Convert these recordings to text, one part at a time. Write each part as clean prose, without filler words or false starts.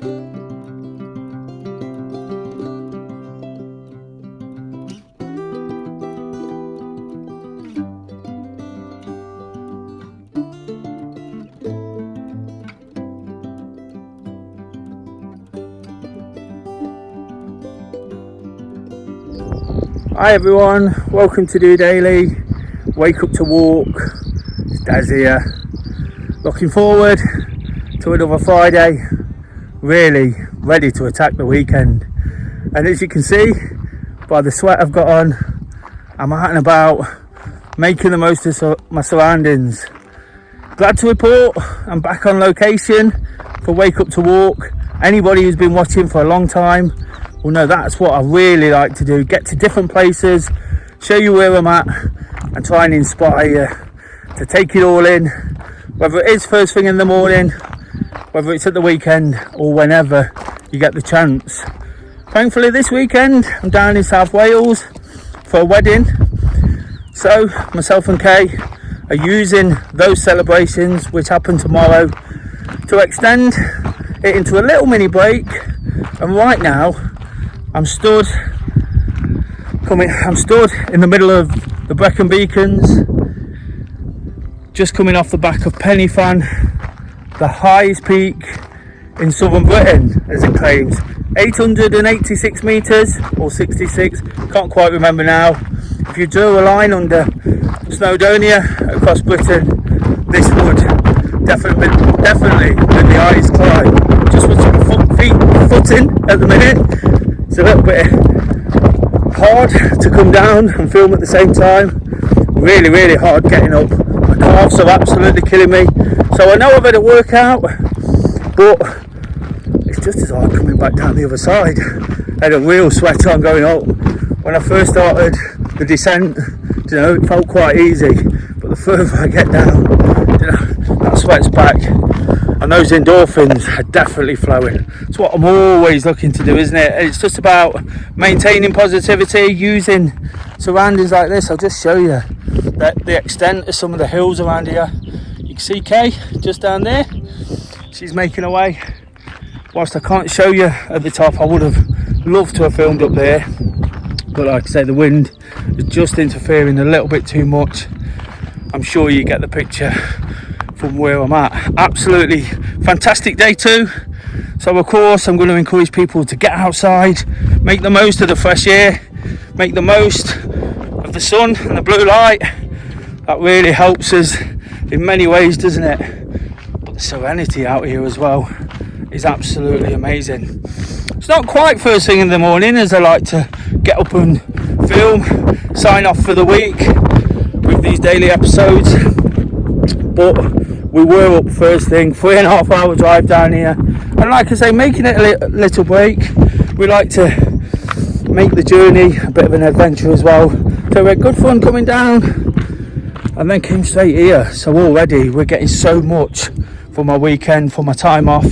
Hi everyone, welcome to DOdaily. Wake up to walk. It's Daz here. Looking forward to another Friday. Really ready to attack the weekend. And as you can see by the sweat I've got on, I'm out and about, making the most of my surroundings. Glad to report I'm back on location for Wake Up to Walk. Anybody who's been watching for a long time will know that's what I really like to do. Get to different places, show you where I'm at, and try and inspire you to take it all in, whether it is first thing in the morning, whether it's at the weekend, or whenever you get the chance. Thankfully this weekend I'm down in South Wales for a wedding, so myself and Kay are using those celebrations, which happen tomorrow, to extend it into a little mini break. And right now I'm stood in the middle of the Brecon Beacons, just coming off the back of Penny-Fan, the highest peak in southern Britain, as it claims. 886 metres or 66, can't quite remember now. If you drew a line under Snowdonia across Britain, this would definitely been the highest climb. Just with some footing at the minute. It's a little bit hard to come down and film at the same time. Really hard getting up. My calves are absolutely killing me. So I know I've had a workout, but it's just as hard coming back down the other side. I had a real sweat on going up. When I first started the descent, it felt quite easy. But the further I get down, that sweat's back. And those endorphins are definitely flowing. It's what I'm always looking to do, isn't it? It's just about maintaining positivity, using surroundings like this. I'll just show you the extent of some of the hills around here. You can see Kay just down there. She's making her way. Whilst I can't show you at the top, I would have loved to have filmed up there. But like I say, the wind is just interfering a little bit too much. I'm sure you get the picture from where I'm at. Absolutely fantastic day too. So of course I'm going to encourage people to get outside, make the most of the fresh air, make the most of the sun and the blue light. That really helps us in many ways, doesn't it? But the serenity out here as well is absolutely amazing. It's not quite first thing in the morning, as I like to get up and film, sign off for the week with these daily episodes, but we were up first thing, 3.5 hour drive down here, and like I say, making it a little break. We like to make the journey a bit of an adventure as well, so we had good fun coming down and then came straight here. So already we're getting so much for my weekend, for my time off,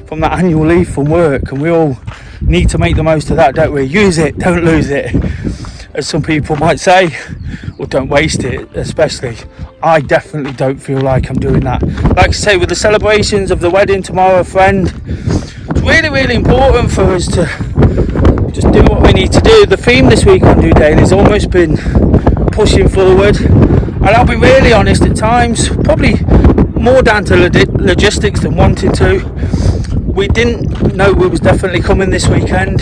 from that annual leave from work, and we all need to make the most of that, don't we? Use it, don't lose it, as some people might say, or don't waste it. Especially I definitely don't feel like I'm doing that. Like I say, with the celebrations of the wedding tomorrow, friend, it's really important for us to just do what we need to do. The theme this week on DOdaily has almost been pushing forward, and I'll be really honest, at times probably more down to logistics than wanting to. We didn't know we was definitely coming this weekend,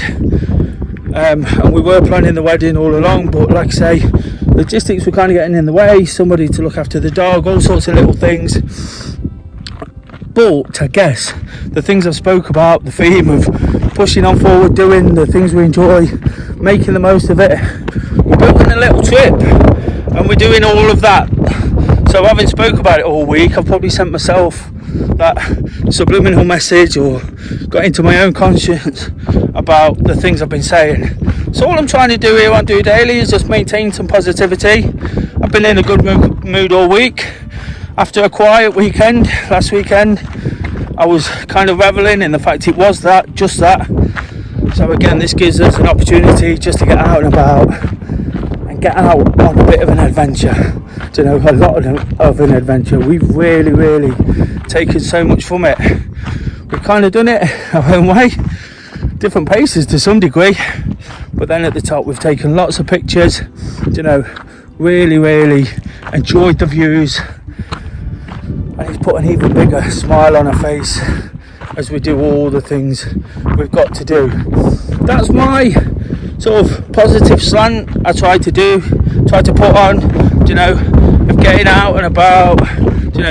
and we were planning the wedding all along, but like I say, logistics were kind of getting in the way. Somebody to look after the dog, all sorts of little things. But I guess the things I've spoke about, the theme of pushing on forward, doing the things we enjoy, making the most of it, we're building a little trip and we're doing all of that. So having spoke about it all week, I've probably sent myself that subliminal message, or got into my own conscience about the things I've been saying. So all I'm trying to do here on DOdaily is just maintain some positivity. I've been in a good mood all week. After a quiet weekend, last weekend, I was kind of reveling in the fact it was just that. So again, this gives us an opportunity just to get out and about and get out on a bit of an adventure. A lot of an adventure. We've really taken so much from it. we've kind of done it our own way, different paces to some degree, but then at the top we've taken lots of pictures, really enjoyed the views, and it's put an even bigger smile on our face as we do all the things we've got to do. That's my sort of positive slant I try to put on, of getting out and about,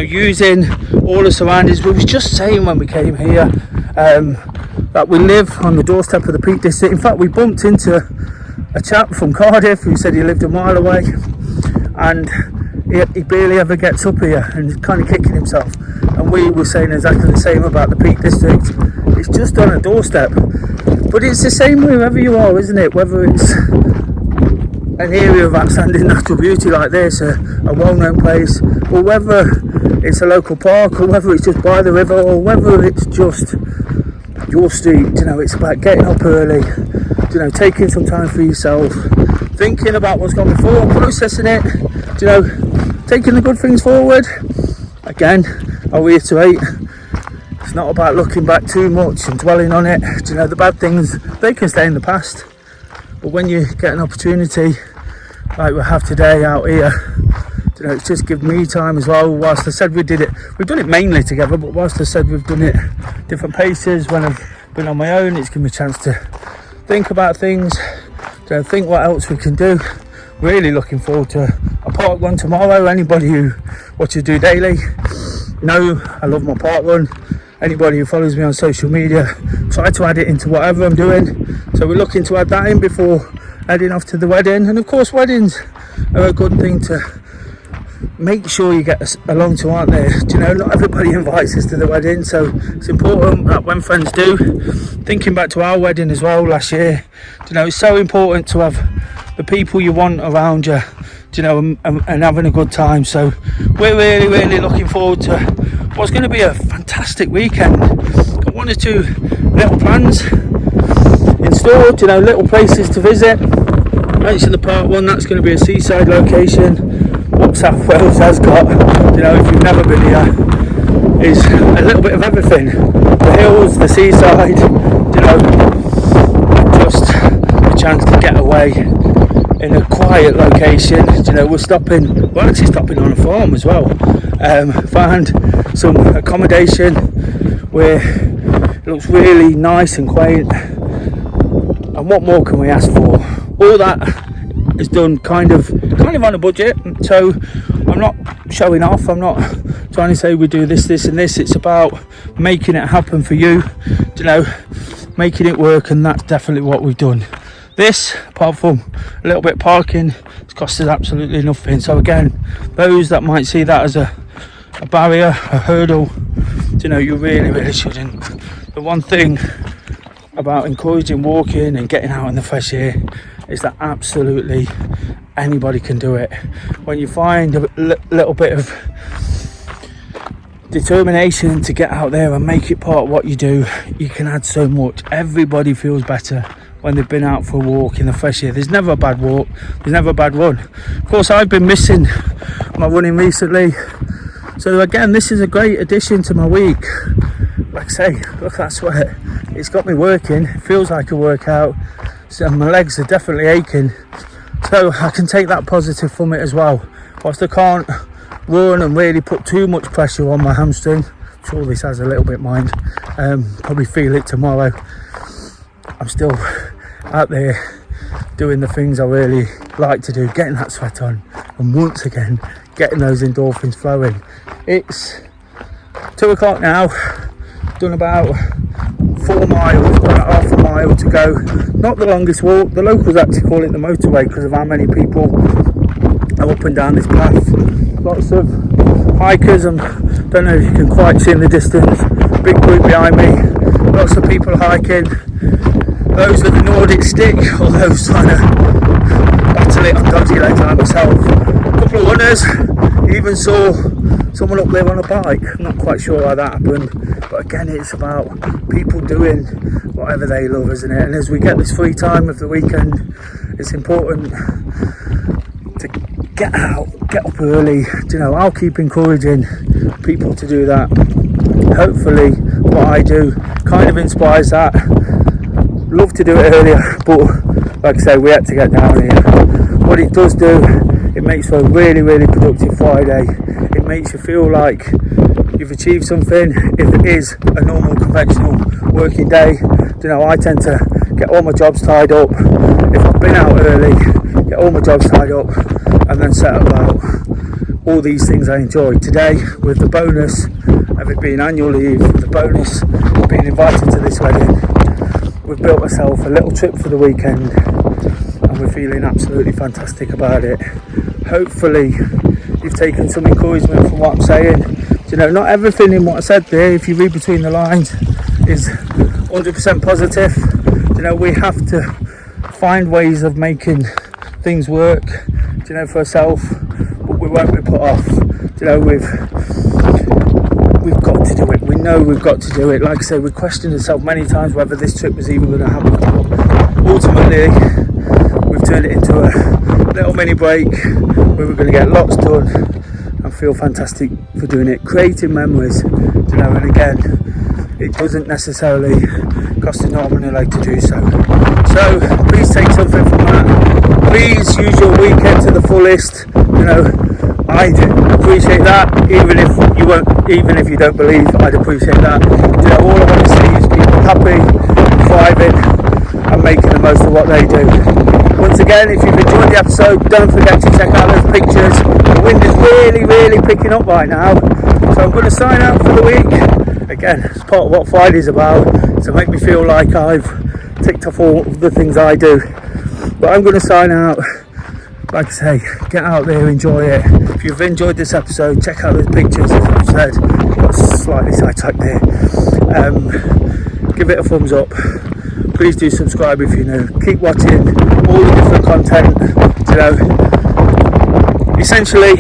using all the surroundings. We was just saying when we came here that we live on the doorstep of the Peak District. In fact, we bumped into a chap from Cardiff who said he lived a mile away, and he barely ever gets up here and he's kind of kicking himself. And we were saying exactly the same about the Peak District. It's just on a doorstep, but it's the same wherever you are, isn't it? Whether it's an area of outstanding natural beauty like this, a well-known place, or whether it's a local park, or whether it's just by the river, or whether it's just your street. It's about getting up early, taking some time for yourself, thinking about what's gone before, processing it, taking the good things forward. Again, I'll reiterate, it's not about looking back too much and dwelling on it. The bad things, they can stay in the past, but when you get an opportunity like we have today out here, it's just given me time as well. Whilst I said we've done it mainly together, but whilst I said we've done it different paces when I've been on my own, it's given me a chance to think about things, think what else we can do. Really looking forward to a park run tomorrow. Anybody who watches DOdaily know I love my park run. Anybody who follows me on social media, try to add it into whatever I'm doing. So we're looking to add that in before heading off to the wedding. And of course, weddings are a good thing to make sure you get along to, aren't they? Not everybody invites us to the wedding, so it's important that when friends do, thinking back to our wedding as well last year, it's so important to have the people you want around you, and having a good time. So we're really looking forward to what's going to be a fantastic weekend. Got one or two little plans in store, little places to visit. Mentioned the part one, that's going to be a seaside location. What South Wales has got, if you've never been here, is a little bit of everything. The hills, the seaside, and just a chance to get away in a quiet location. We're actually stopping on a farm as well. Found some accommodation where it looks really nice and quaint, and what more can we ask for? All that is done kind of on a budget, so I'm not showing off, I'm not trying to say we do this and this. It's about making it happen for you, making it work, and that's definitely what we've done. This, apart from a little bit of parking, it's cost us absolutely nothing. So again, those that might see that as a barrier, a hurdle, you really shouldn't. The one thing about encouraging walking and getting out in the fresh air is that absolutely anybody can do it. When you find a little bit of determination to get out there and make it part of what you do, you can add so much. Everybody feels better when they've been out for a walk in the fresh air. There's never a bad walk, there's never a bad run. Of course, I've been missing my running recently, so again, this is a great addition to my week. Like I say, look at that sweat, it's got me working, it feels like a workout, so my legs are definitely aching, so I can take that positive from it as well. Whilst I can't run and really put too much pressure on my hamstring, I'm sure this has a little bit, mind, probably feel it tomorrow, I'm still out there doing the things I really like to do, getting that sweat on, and once again getting those endorphins flowing. It's 2 o'clock now, done about 4 miles, about half a mile to go. Not the longest walk, the locals actually call it the motorway because of how many people are up and down this path. Lots of hikers, and don't know if you can quite see in the distance, big group behind me, lots of people hiking, those with the Nordic stick, or those trying to battle it on dodgy legs like myself. A couple of runners, even saw someone up there on a bike. I'm not quite sure how that happened, but again, it's about people doing whatever they love, isn't it? And as we get this free time of the weekend, it's important to get out, get up early. I'll keep encouraging people to do that. Hopefully what I do kind of inspires that. Love to do it earlier, but like I say, we had to get down here. What it does do, it makes for a really, really productive Friday. It makes you feel like you've achieved something. If it is a normal conventional working day, you know, I tend to get all my jobs tied up. If I've been out early, get all my jobs tied up and then set about all these things I enjoy. Today, with the bonus of it being annual leave, the bonus of being invited to this wedding, we've built ourselves a little trip for the weekend and we're feeling absolutely fantastic about it. Hopefully you've taken some encouragement from what I'm saying. You know, not everything in what I said there, if you read between the lines, is 100% positive. You know, we have to find ways of making things work, you know, for ourselves, but we won't be put off. You know, we've got to do it. We know we've got to do it. Like I say, we questioned ourselves many times whether this trip was even going to happen. But ultimately, we've turned it into a little mini break where we're going to get lots done and feel fantastic for doing it. Creating memories, you know, and again, it doesn't necessarily cost an arm and a leg to do so. So please take something from that. Please use your weekend to the fullest. You know, I'd appreciate that, even if you don't believe, I'd appreciate that. You know, all I want to see is people happy, thriving, and making the most of what they do. Once again, if you've enjoyed the episode, don't forget to check out those pictures. The wind is really, really picking up right now, so I'm going to sign out for the week. Again, it's part of what Friday's about, to make me feel like I've ticked off all the things I do. But I'm going to sign out. Like I say, get out there, enjoy it. If you've enjoyed this episode, check out those pictures, as I've said. Got slightly sidetracked there. Give it a thumbs up. Please do subscribe if you're new. Keep watching all the different content, you know, essentially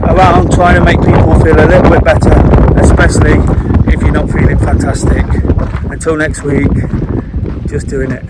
around trying to make people feel a little bit better, especially if you're not feeling fantastic. Until next week, just doing it.